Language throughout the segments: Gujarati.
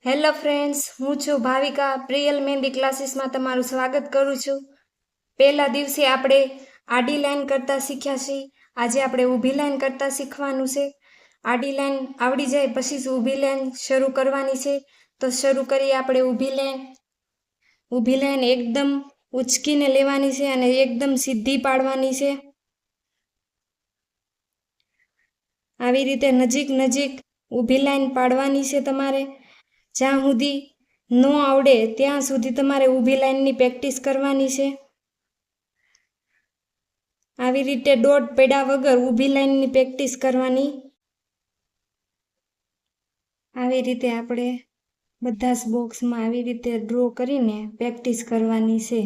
હેલો ફ્રેન્ડ્સ, હું છું ભાવિકા. પ્રિયલ મહેંદી ક્લાસીસમાં તમારું સ્વાગત કરું છું. પહેલા દિવસે આપણે આડી લાઈન કરતા શીખ્યા છીએ. આજે આપણે ઊભી લાઈન કરતા શીખવાનું છે. આડી લાઈન આવડી જાય પછી જ ઊભી લાઈન શરૂ કરવાની છે. તો શરૂ કરીએ આપણે ઊભી લાઈન. ઊભી લાઈન એકદમ ઉચકીને લેવાની છે અને એકદમ સીધી પાડવાની છે. આવી રીતે નજીક નજીક ઊભી લાઈન પાડવાની છે તમારે. જ્યાં સુધી ન આવડે ત્યાં સુધી તમારે ઊભી લાઈનની પ્રેક્ટિસ કરવાની છે. આવી રીતે ડોટ પડ્યા વગર ઊભી લાઈનની પ્રેક્ટિસ કરવાની. આવી રીતે આપણે બધા જ બોક્સમાં આવી રીતે ડ્રો કરીને પ્રેક્ટિસ કરવાની છે.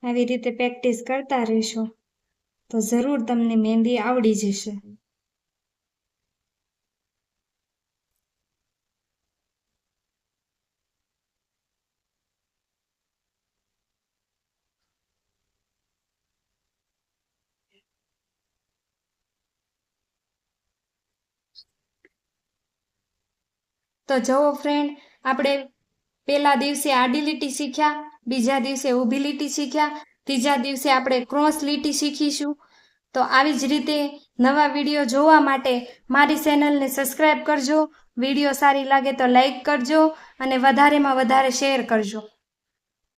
આવી રીતે પ્રેક્ટિસ કરતા રહેશો તો જરૂર તમને મહેંદી આવડી જશે. તો જુઓ ફ્રેન્ડ, આપણે પહેલા દિવસે આડી લીટી શીખ્યા, બીજા દિવસે ઊભી લીટી શીખ્યા, ત્રીજા દિવસે આપણે ક્રોસ લીટી શીખીશું. તો આવી જ રીતે નવા વિડીયો જોવા માટે મારી ચેનલને સબસ્ક્રાઈબ કરજો. વિડીયો સારી લાગે તો લાઈક કરજો અને વધારેમાં વધારે શેર કરજો.